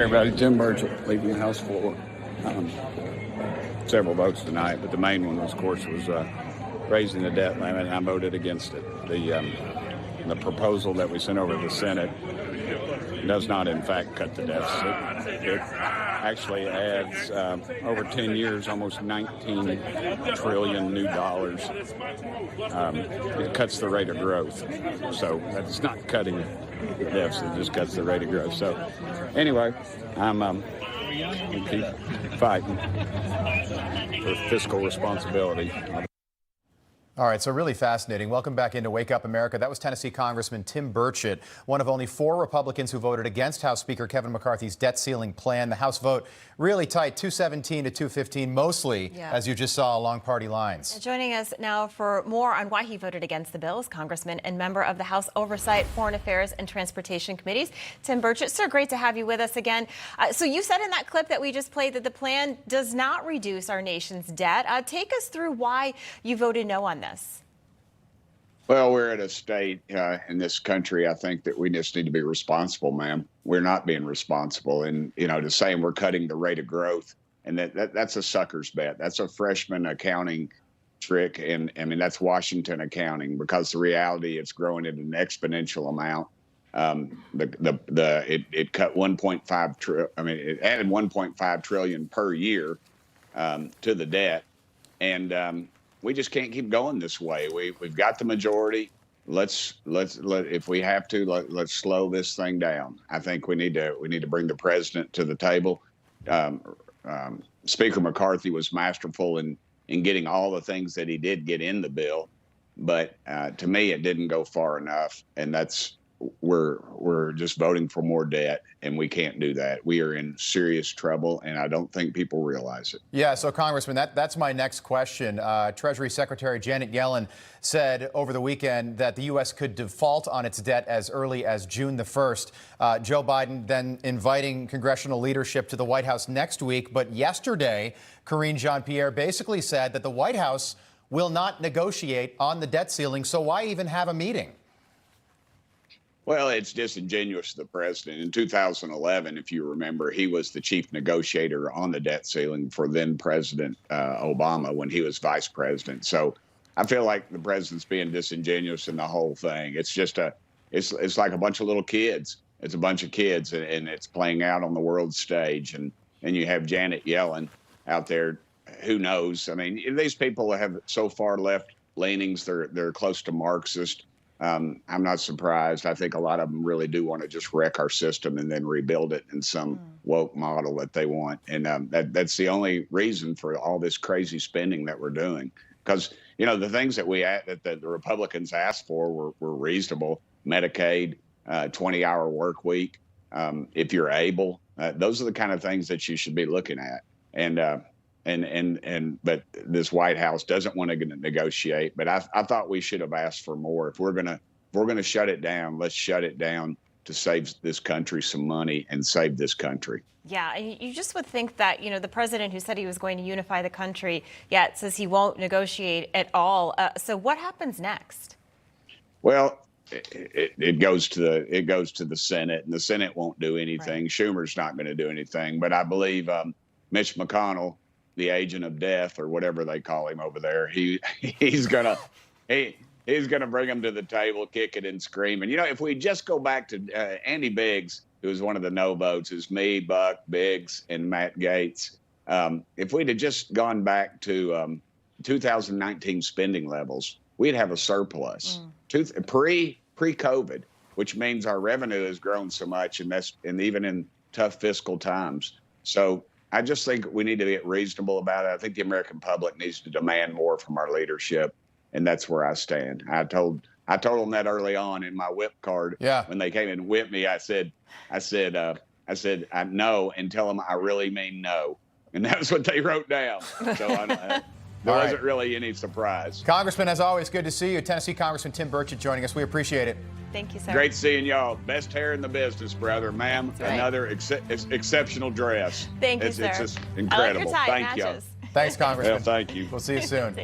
Everybody, Tim Burchett leaving the House floor. Several votes tonight, but the main one, of course, was raising the debt limit, and I voted against it. The proposal that we sent over to the Senate does not, in fact, cut the deficit. It actually adds, over 10 years, almost $19 trillion new dollars. It cuts the rate of growth. So that's not cutting the deficit, it just cuts the rate of growth. So anyway, I'm going to keep fighting for fiscal responsibility. All right, so really fascinating. Welcome back into Wake Up America. That was Tennessee Congressman Tim Burchett, one of only 4 Republicans who voted against House Speaker Kevin McCarthy's debt ceiling plan. The House vote really tight, 217 to 215, mostly, as you just saw, along party lines. Joining us now for more on why he voted against the bill is Congressman and member of the House Oversight, Foreign Affairs and Transportation Committees, Tim Burchett. Sir, great to have you with us again. So you said in that clip that we just played that the plan does not reduce our nation's debt. Take us through why you voted no on this. Well, we're at a state in this country, I think, that we just need to be responsible, ma'am. We're not being responsible. And, to say we're cutting the rate of growth, and that's a sucker's bet. That's a freshman accounting trick. And, I mean, that's Washington accounting, because the reality, it's growing at an exponential amount. It cut 1.5 trillion. I mean, it added 1.5 trillion per year to the debt. And we just can't keep going this way. We've got the majority. Let's if we have to, let's slow this thing down. I think we need to bring the president to the table. Speaker McCarthy was masterful in getting all the things that he did get in the bill, but to me, it didn't go far enough. And we're just voting for more debt, and we can't do that. We are in serious trouble, and I don't think people realize it. Yeah, so Congressman, that's my next question. Treasury Secretary Janet Yellen said over the weekend that the U.S. could default on its debt as early as June the 1st. Joe Biden then inviting congressional leadership to the White House next week. But yesterday, Karine Jean-Pierre basically said that the White House will not negotiate on the debt ceiling. So why even have a meeting? Well, it's disingenuous to the president. In 2011, if you remember, he was the chief negotiator on the debt ceiling for then President Obama when he was vice president. So I feel like the president's being disingenuous in the whole thing. It's just it's like a bunch of little kids. It's a bunch of kids, and it's playing out on the world stage. And you have Janet Yellen out there. Who knows? I mean, these people have so far left leanings. They're close to Marxist. I'm not surprised. I think a lot of them really do want to just wreck our system and then rebuild it in some woke model that they want. And that's the only reason for all this crazy spending that we're doing. Because, the things that the Republicans asked for were reasonable. Medicaid, 20-hour work week, if you're able. Those are the kind of things that you should be looking at. But this White House doesn't want to negotiate. But I thought we should have asked for more. If we're gonna shut it down, let's shut it down to save this country some money and save this country. Yeah, you just would think that the president who said he was going to unify the country, yet says he won't negotiate at all. So what happens next? Well, it goes to the Senate, and the Senate won't do anything. Right. Schumer's not going to do anything. But I believe Mitch McConnell, the agent of death, or whatever they call him over there, he's gonna bring him to the table, kicking and screaming. If we just go back to Andy Biggs, who was one of the no votes, is me, Buck, Biggs, and Matt Gaetz. If we'd have just gone back to 2019 spending levels, we'd have a surplus pre-COVID, which means our revenue has grown so much, and even in tough fiscal times. So I just think we need to get reasonable about it. I think the American public needs to demand more from our leadership, and that's where I stand. I told them that early on in my whip card. Yeah. When they came and whipped me, I said I know, and tell them I really mean no, and that's what they wrote down. So there wasn't really any surprise. Congressman, as always, good to see you. Tennessee Congressman Tim Burchett joining us. We appreciate it. Thank you, sir. Great seeing y'all. Best hair in the business, brother. Ma'am, right. Another exceptional dress. Thank you, sir. It's just incredible. I like your tie. Thank you. Thanks, Congressman. Well, thank you. We'll see you soon.